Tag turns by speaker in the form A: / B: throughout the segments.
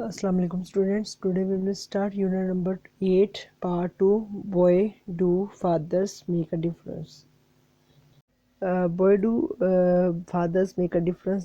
A: Assalamu alaikum students. Today we will start unit number 8 part 2 Why do fathers make a difference? Why do fathers make a difference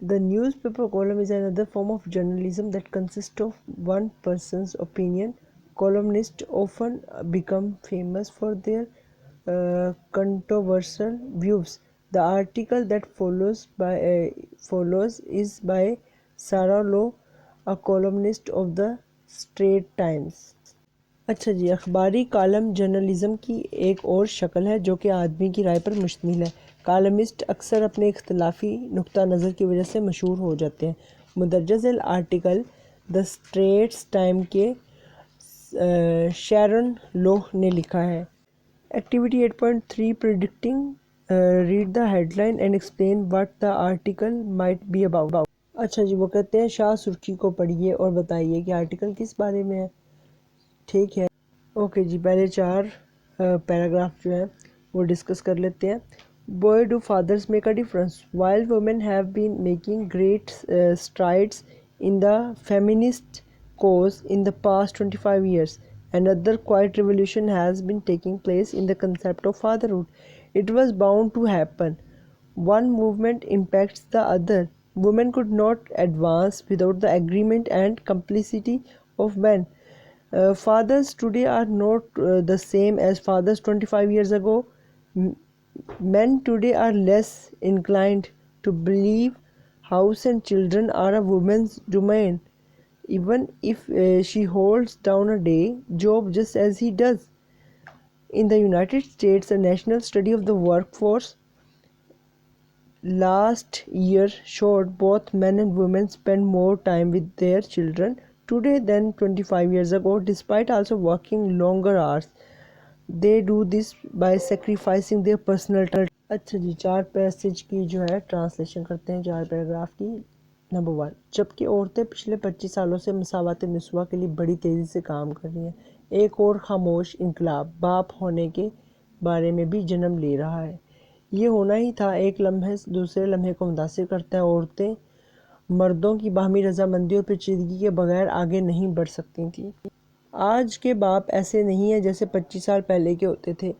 A: The newspaper column is another form of journalism that consists of one person's opinion. Columnists often become famous for their controversial views. The article that follows is by Sarah Lowe, a columnist of the Straits Times. اچھا جی، اخباری column journalism کی ایک اور شکل ہے جو کہ آدمی کی رائے پر مشتمل ہے. کالمسٹ اکثر اپنے اختلافی نقطہ نظر کی وجہ سے مشہور ہو جاتے ہیں. مندرجہ ذیل آرٹیکل دی اسٹریٹس ٹائم کے شیرن لوہ نے لکھا ہے. Activity 8.3 predicting read the head line and explain what the article might be about. اچھا جی، وہ کہتے ہیں شاہ سرخی کو پڑھیے اور بتائیے کہ آرٹیکل کس بارے میں ہے. ٹھیک ہے، اوکے جی، پہلے 4 پیراگراف جو ہیں وہ ڈسکس کر لیتے ہیں. Boy do fathers make a difference. While women have been making great strides in the feminist cause in the past 25 years, another quiet revolution has been taking place in the concept of fatherhood. It was bound to happen. One movement impacts the other. Women could not advance without the agreement and complicity of men. Fathers today are not the same as fathers 25 years ago. Men today are less inclined to believe house and children are a woman's domain, even if she holds down a day job just as he does. In the United States, a national study of the workforce last year showed both men and women spend more time with their children today than 25 years ago, despite also working longer hours. They do this by sacrificing their personal. اچھا جی، 4 passage کی جو ہے translation کرتے ہیں 4 paragraph کی. Number 1، جبکہ عورتیں پچھلے 25 سالوں سے مساوات نسواں کے لیے بڑی تیزی سے کام کر رہی ہیں، ایک اور خاموش انقلاب باپ ہونے کے بارے میں بھی جنم لے رہا ہے. یہ ہونا ہی تھا، ایک لمحے دوسرے لمحے کو متاثر کرتا ہے. عورتیں مردوں کی باہمی رضامندی اور پیچیدگی کے بغیر آگے نہیں بڑھ سکتی تھیں. آج کے باپ ایسے نہیں ہیں جیسے 25 سال پہلے کے ہوتے تھے.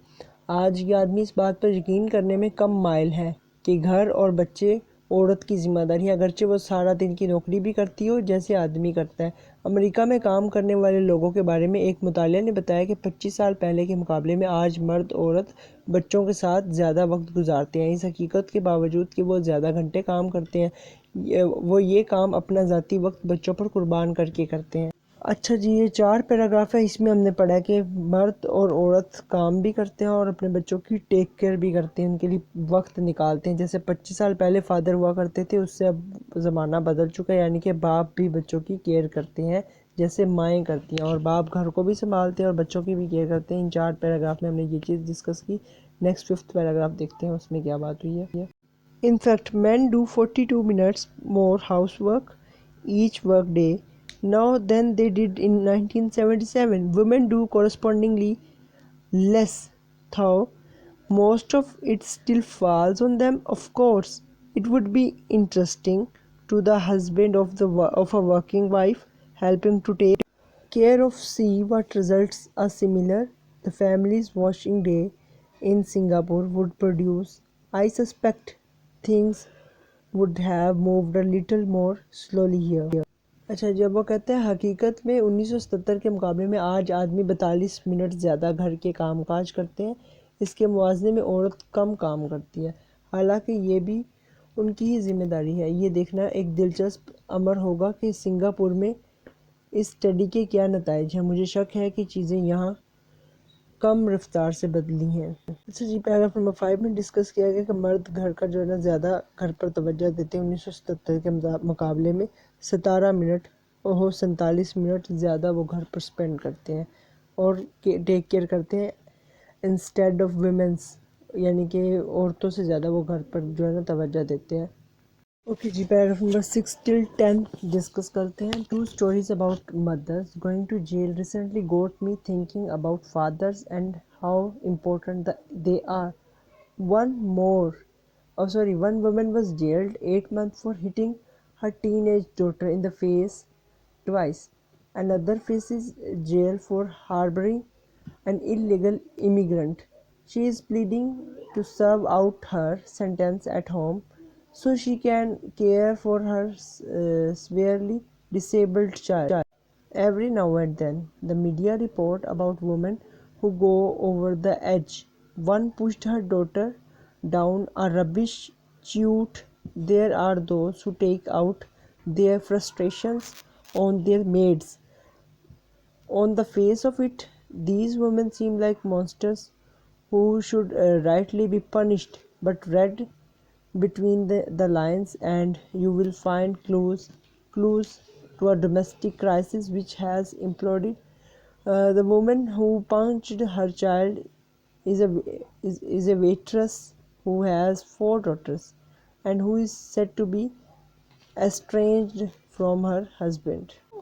A: آج کے آدمی اس بات پر یقین کرنے میں کم مائل ہے کہ گھر اور بچے عورت کی ذمہ داری ہے، اگرچہ وہ سارا دن کی نوکری بھی کرتی ہو جیسے آدمی کرتا ہے. امریکہ میں کام کرنے والے لوگوں کے بارے میں ایک مطالعہ نے بتایا کہ 25 سال پہلے کے مقابلے میں آج مرد عورت بچوں کے ساتھ زیادہ وقت گزارتے ہیں. اس حقیقت کے باوجود کہ وہ زیادہ گھنٹے کام کرتے ہیں، وہ یہ کام اپنا ذاتی وقت بچوں پر قربان کر کے کرتے ہیں. اچھا جی، یہ 4 پیراگراف ہے، اس میں ہم نے پڑھا کہ مرد اور عورت کام بھی کرتے ہیں اور اپنے بچوں کی ٹیک کیئر بھی کرتے ہیں، ان کے لیے وقت نکالتے ہیں. جیسے 25 سال پہلے فادر ہوا کرتے تھے، اس سے اب زمانہ بدل چکا ہے، یعنی کہ باپ بھی بچوں کی کیئر کرتے ہیں جیسے مائیں کرتی ہیں، اور باپ گھر کو بھی سنبھالتے ہیں اور بچوں کی بھی کیئر کرتے ہیں. ان 4 پیراگراف میں ہم نے یہ چیز ڈسکس کی. نیکسٹ 5th پیراگراف دیکھتے ہیں اس میں کیا بات ہوئی ہے. In fact, men do 42 minutes more housework each work day now than they did in 1977. Women do correspondingly less, though most of it still falls on them. Of course, it would be interesting to the husband of a working wife, help him to take care of see what results are similar. The family's washing day in Singapore would produce. I suspect things would have moved a little more slowly here. اچھا، جب وہ کہتے ہیں حقیقت میں 1977 کے مقابلے میں آج آدمی 42 منٹ زیادہ گھر کے کام کاج کرتے ہیں، اس کے موازنے میں عورت کم کام کرتی ہے، حالانکہ یہ بھی ان کی ہی ذمہ داری ہے. یہ دیکھنا ایک دلچسپ امر ہوگا کہ سنگاپور میں اس اسٹڈی کے کیا نتائج ہیں. مجھے شک ہے کہ چیزیں یہاں کم رفتار سے بدلی ہیں. اچھا جی، پیراگراف نمبر 5 میں ڈسکس کیا گیا کہ مرد گھر کا جو ہے نا زیادہ گھر پر توجہ دیتے ہیں. 1977 کے مقابلے میں 47 منٹ زیادہ وہ گھر پر سپینڈ کرتے ہیں اور ٹیک کیئر کرتے ہیں انسٹیڈ آف ویمنس، یعنی کہ عورتوں سے زیادہ وہ گھر پر جو ہے نا توجہ دیتے ہیں. اوکے جی، پیراگراف نمبر 6 till 10 ڈسکس کرتے ہیں. 2 stories about mothers going to jail recently got me thinking about fathers and how important they are. One woman was jailed 8 months for hitting her teenage daughter in the face twice. Another faces jail for harboring an illegal immigrant. She is pleading to serve out her sentence at home so she can care for her severely disabled child. Every now and then, the media report about women who go over the edge. One pushed her daughter down a rubbish chute. There are those who take out their frustrations on their maids. On the face of it, these women seem like monsters who should rightly be punished, but read between the lines and you will find clues to a domestic crisis which has imploded. The woman who punched her child is a waitress who has 4 daughters and who is said to be estranged from her husband.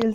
A: till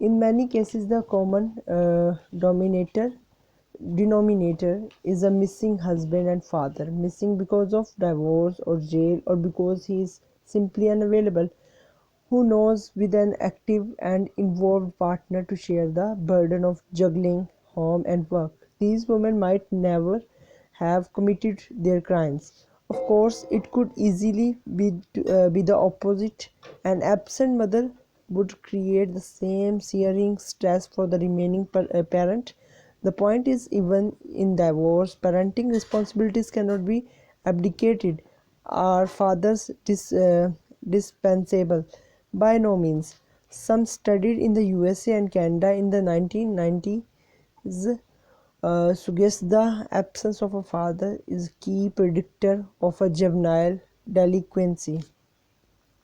A: In many cases, the common denominator is a missing husband and father, missing because of divorce or jail or because he is simply unavailable. Who knows, with an active and involved partner to share the burden of juggling home and work, these women might never have committed their crimes. Of course, it could easily be the opposite. An absent mother would create the same searing stress for the remaining parent. The point is, even in divorce, parenting responsibilities cannot be abdicated. Are fathers dispensable? By no means. Some studied in the USA and Canada in the 1990s suggest the absence of a father is a key predictor of a juvenile delinquency.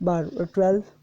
A: 12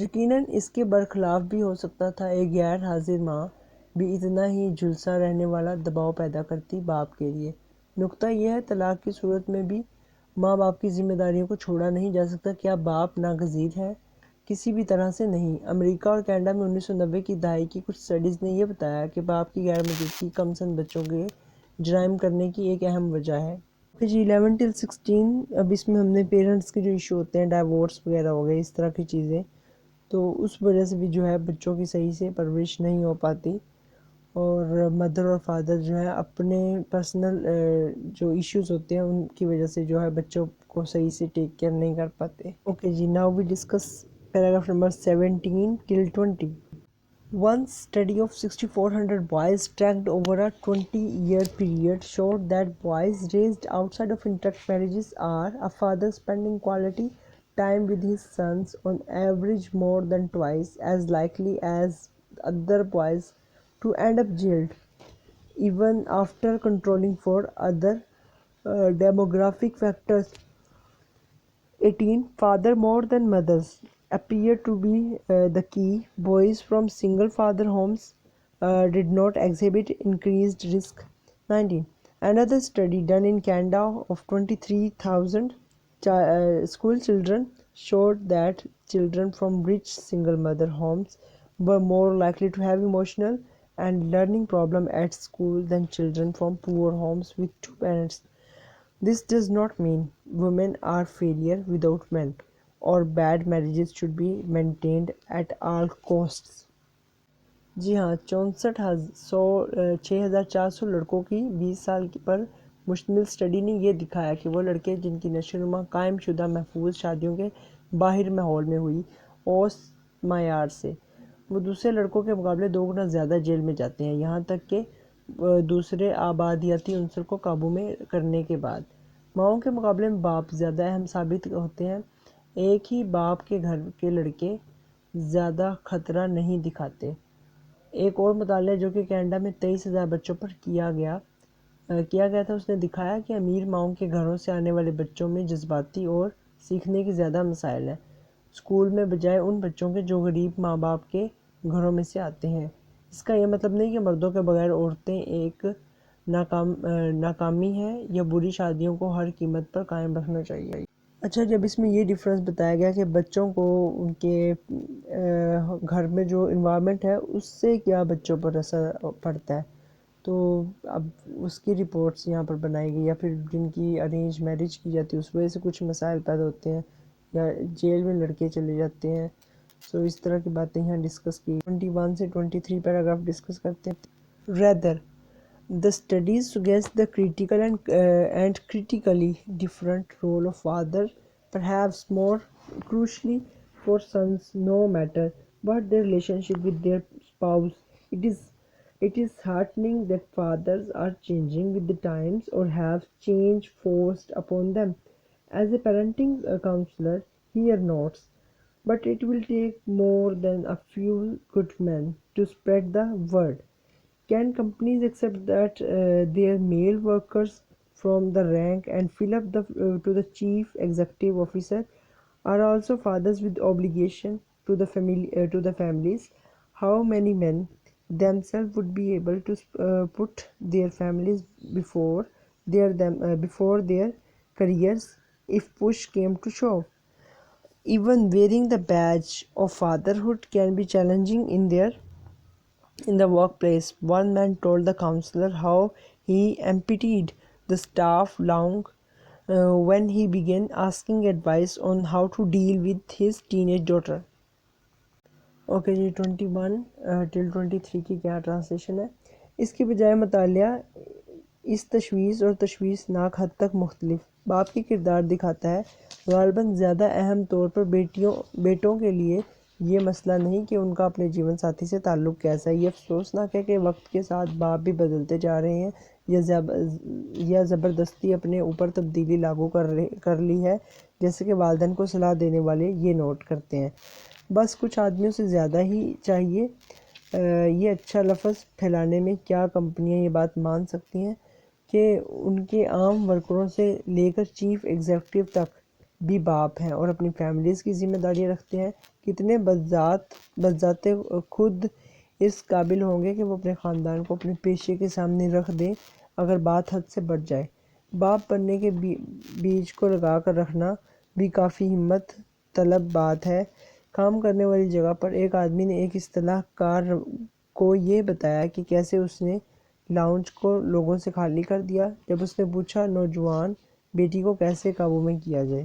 A: یقیناً اس کے برخلاف بھی ہو سکتا تھا، ایک غیر حاضر ماں بھی اتنا ہی جھلسا رہنے والا دباؤ پیدا کرتی باپ کے لیے۔ نکتہ یہ ہے، طلاق کی صورت میں بھی ماں باپ کی ذمہ داریوں کو چھوڑا نہیں جا سکتا۔ کیا باپ ناگزیر ہے؟ کسی بھی طرح سے نہیں۔ امریکہ اور کینیڈا میں 1990 کی دہائی کی کچھ اسٹڈیز نے یہ بتایا کہ باپ کی غیر موجودگی کم سن بچوں کے جرائم کرنے کی ایک اہم وجہ ہے۔ جی 11 till 16، اب اس میں ہم نے پیرنٹس کے جو ایشو ہوتے ہیں، ڈائیورس وغیرہ ہو گئے، اس طرح کی چیزیں، تو اس وجہ سے بھی جو ہے بچوں کی صحیح سے پرورش نہیں ہو پاتی، اور مدر اور فادر جو ہے اپنے پرسنل جو ایشوز ہوتے ہیں ان کی وجہ سے جو ہے بچوں کو صحیح سے ٹیک کیئر نہیں کر پاتے۔ اوکے جی، now we discuss paragraph number 17 till 20۔ One study of 6,400 boys tracked over a 20-year period showed that boys raised outside of intercaste marriages are a father spending quality time with his sons on average more than twice as likely as other boys to end up jailed, even after controlling for other demographic factors. 18. Father more than mothers appear to be the key. Boys from single father homes did not exhibit increased risk. 19. Another study done in Canada of 23,000 school children showed that children from rich single mother homes were more likely to have emotional and learning problems at school than children from poor homes with two parents. This does not mean women are failure without men, or bad marriages should be maintained at all costs. جی ہاں، 6,400 لڑکوں کی 20 سال پر مشتمل study نے یہ دکھایا کہ وہ لڑکے جن کی نشو و نما قائم شدہ محفوظ شادیوں کے باہر ماحول میں ہوئی، اوس معیار سے، وہ دوسرے لڑکوں کے مقابلے 2 گنا زیادہ جیل میں جاتے ہیں، یہاں تک کہ دوسرے آبادیاتی عنصر کو قابو میں کرنے کے بعد۔ ماؤں کے مقابلے میں باپ زیادہ اہم ثابت ہوتے ہیں۔ ایک ہی باپ کے گھر کے لڑکے زیادہ خطرہ نہیں دکھاتے۔ ایک اور مطالعہ جو کہ کینیڈا میں 23,000 بچوں پر کیا گیا تھا، اس نے دکھایا کہ امیر ماؤں کے گھروں سے آنے والے بچوں میں جذباتی اور سیکھنے کی زیادہ مسائل ہیں اسکول میں، بجائے ان بچوں کے جو غریب ماں باپ کے گھروں میں سے آتے ہیں۔ اس کا یہ مطلب نہیں کہ مردوں کے بغیر عورتیں ایک ناکامی ہے یا بری شادیوں کو ہر قیمت پر قائم رکھنا چاہیے۔ اچھا، جب اس میں یہ ڈیفرنس بتایا گیا کہ بچوں کو ان کے گھر میں جو انوائرمنٹ ہے اس سے کیا بچوں پر اثر پڑتا ہے، تو اب اس کی رپورٹس یہاں پر بنائی گئی، یا پھر جن کی ارینج میرج کی جاتی ہے اس وجہ سے کچھ مسائل پیدا ہوتے ہیں، یا جیل میں لڑکے چلے جاتے ہیں، سو اس طرح کی باتیں یہاں ڈسکس کی۔ 21 سے 23 پیراگراف ڈسکس کرتے ہیں۔ Rather, the studies suggest the critical and critically different role of father, perhaps more crucially for sons, no matter what their relationship with their spouse. It is heartening that fathers are changing with the times or have change forced upon them. As a parenting counselor, here notes, but it will take more than a few good men to spread the word. Can companies accept that their male workers from the rank and fill up to the chief executive officer are also fathers with obligation to the families? How many men themselves would be able to put their families before their careers if push came to shove? Even wearing the badge of fatherhood can be challenging in the workplace. One man told the counselor how he emptied the staff long when he began asking advice on how to deal with his teenage daughter. Okay جی، 21 till 23 کی کیا translation ہے؟ اس کے بجائے مطالعہ اس تشویش اور تشویشناک حد تک مختلف باپ کی کردار دکھاتا ہے، غالباً زیادہ اہم طور پر بیٹوں کے لیے یہ مسئلہ نہیں کہ ان کا اپنے جیون ساتھی سے تعلق کیسا ہے۔ یہ افسوسناک ہے کہ وقت کے ساتھ باپ بھی بدلتے جا رہے ہیں یا زبردستی اپنے اوپر تبدیلی لاگو کر لی ہے، جیسے کہ والدین کو صلاح دینے والے یہ نوٹ کرتے ہیں۔ بس کچھ آدمیوں سے زیادہ ہی چاہیے۔ یہ اچھا لفظ پھیلانے میں کیا کمپنیاں یہ بات مان سکتی ہیں کہ ان کے عام ورکروں سے لے کر چیف ایگزیکٹو تک بھی باپ ہیں اور اپنی فیملیز کی ذمہ داریاں رکھتے ہیں؟ کتنے بذات خود اس قابل ہوں گے کہ وہ اپنے خاندان کو اپنے پیشے کے سامنے رکھ دیں اگر بات حد سے بڑھ جائے۔ باپ بننے کے بیج کو لگا کر رکھنا بھی کافی ہمت طلب بات ہے۔ کام کرنے والی جگہ پر ایک آدمی نے ایک اصطلاح کار کو یہ بتایا کہ کیسے اس نے لاؤنج کو لوگوں سے خالی کر دیا جب اس نے پوچھا نوجوان بیٹی کو کیسے قابو میں کیا جائے۔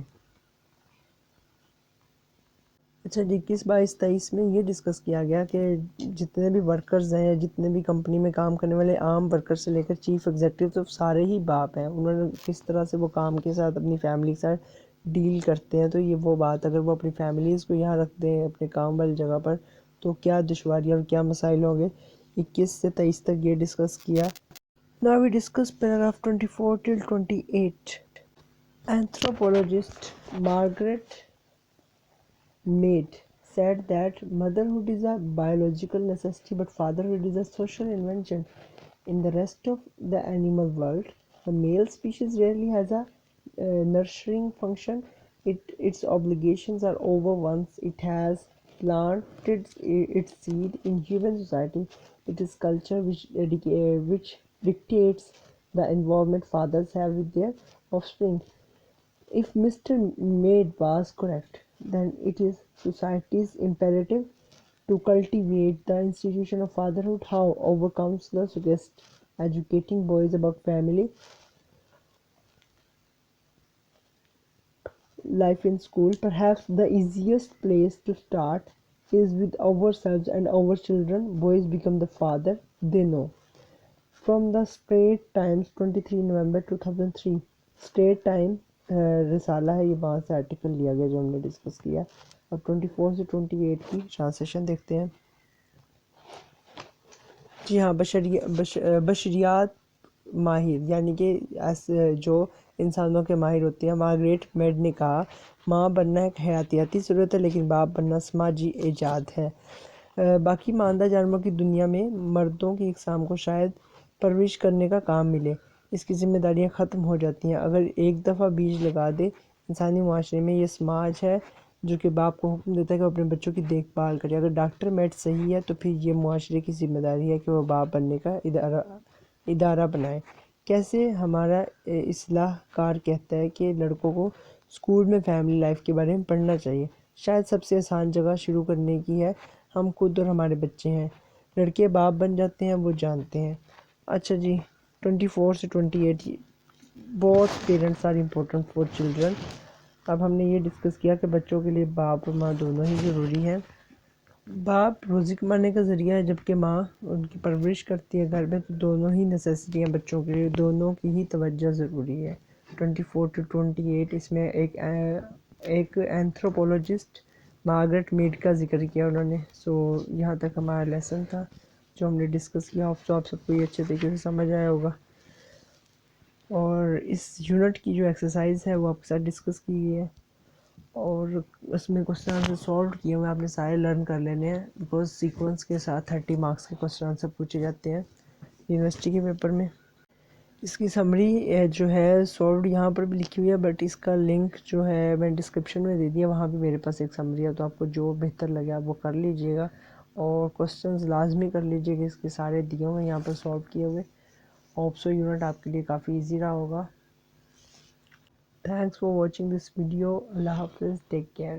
A: اچھا جی، 21، 22، 23 میں یہ ڈسکس کیا گیا کہ جتنے بھی ورکرز ہیں یا جتنے بھی کمپنی میں کام کرنے والے عام ورکر سے لے کر چیف ایگزیکٹو تو سارے ہی باپ ہیں، انہوں نے کس طرح سے وہ کام کے ساتھ اپنی فیملی کے ساتھ ڈیل کرتے ہیں۔ تو یہ وہ بات اگر وہ اپنی فیملیز کو یہاں رکھ دیں اپنے کام والی جگہ پر تو کیا دشواریاں اور کیا مسائل ہوں گے۔ 21 سے 23 تک یہ ڈسکس کیا۔ Now we discuss paragraph 24 till 28. Anthropologist Margaret Mead said that motherhood is a biological necessity but fatherhood is a social invention. In the rest of the animal world, the male species rarely has a nurturing function. Its obligations are over once it has planted its seed. In human society, it is culture which dictates the involvement fathers have with their offspring. If Mr. Mead was correct, then it is society's imperative to cultivate the institution of fatherhood. How? Our counselor suggests educating boys about family life in school. Perhaps the easiest place to start is with ourselves and our children. Boys become the father they know. From the Straits Times 23 November 2003. State time رسالہ ہے، یہ وہاں سے article لیا گیا جو ہم نے ڈسکس کیا۔ اب 24 سے 28 کی ٹرانسلیشن دیکھتے ہیں۔ جی ہاں، بشریات ماہر یعنی کہ جو انسانوں کے ماہر ہوتے ہیں، مارگریٹ میڈ نے کہا ماں بننا ایک حیاتیاتی ضرورت ہے لیکن باپ بننا سماجی ایجاد ہے۔ باقی ماندہ جانوروں کی دنیا میں مردوں کی اقسام کو شاید پرورش کرنے کا کام ملے، اس کی ذمہ داریاں ختم ہو جاتی ہیں اگر ایک دفعہ بیج لگا دے۔ انسانی معاشرے میں یہ سماج ہے جو کہ باپ کو حکم دیتا ہے کہ وہ اپنے بچوں کی دیکھ بھال کرے۔ اگر ڈاکٹر میڈ صحیح ہے تو پھر یہ معاشرے کی ذمہ داری ہے کہ وہ باپ بننے کا ادارہ بنائے۔ کیسے؟ ہمارا اصلاح کار کہتا ہے کہ لڑکوں کو اسکول میں فیملی لائف کے بارے میں پڑھنا چاہیے، شاید سب سے آسان جگہ شروع کرنے کی ہے۔ ہم خود اور ہمارے بچے ہیں، لڑکے باپ بن جاتے ہیں وہ جانتے ہیں۔ اچھا جی، 24 سے 28 both parents are important for children. اب ہم نے یہ ڈسکس کیا کہ بچوں کے لیے باپ اور ماں دونوں ہی ضروری ہیں۔ باپ روزی کمانے کا ذریعہ ہے جبکہ ماں ان کی پرورش کرتی ہے گھر میں، تو دونوں ہی نیسیسٹی ہیں بچوں کے لیے، دونوں کی ہی توجہ ضروری ہے۔ 24 to 28 اس میں ایک اینتھروپولوجسٹ مارگریٹ میڈ کا ذکر کیا انہوں نے۔ سو یہاں تک ہمارا لیسن تھا جو ہم نے ڈسکس کیا، آپ سب کو یہ اچھے طریقے سے سمجھ آیا ہوگا، اور اس یونٹ کی جو ایکسرسائز ہے وہ آپ کے ساتھ ڈسکس کی گئی ہے اور اس میں کوسچن آنسر سالو کیے ہوئے آپ نے سارے لرن کر لینے ہیں، بیکاز سیکوینس کے ساتھ 30 مارکس کے کوسچن آنسر پوچھے جاتے ہیں یونیورسٹی کے پیپر میں۔ اس کی سمری جو ہے سالوڈ یہاں پر بھی لکھی ہوئی ہے، بٹ اس کا لنک جو ہے میں ڈسکرپشن میں دے دیا، وہاں بھی میرے پاس ایک سمری ہے، تو آپ کو جو بہتر لگے آپ وہ کر لیجئے گا اور کوسچنز لازمی کر لیجئے گا، اس کے سارے دیے ہوئے یہاں پر سالو کیے ہوئے۔ ہوپ سو یونٹ آپ کے لیے کافی ایزی رہا ہوگا۔ Thanks for watching this video. اللہ حافظ، ٹیک کیئر۔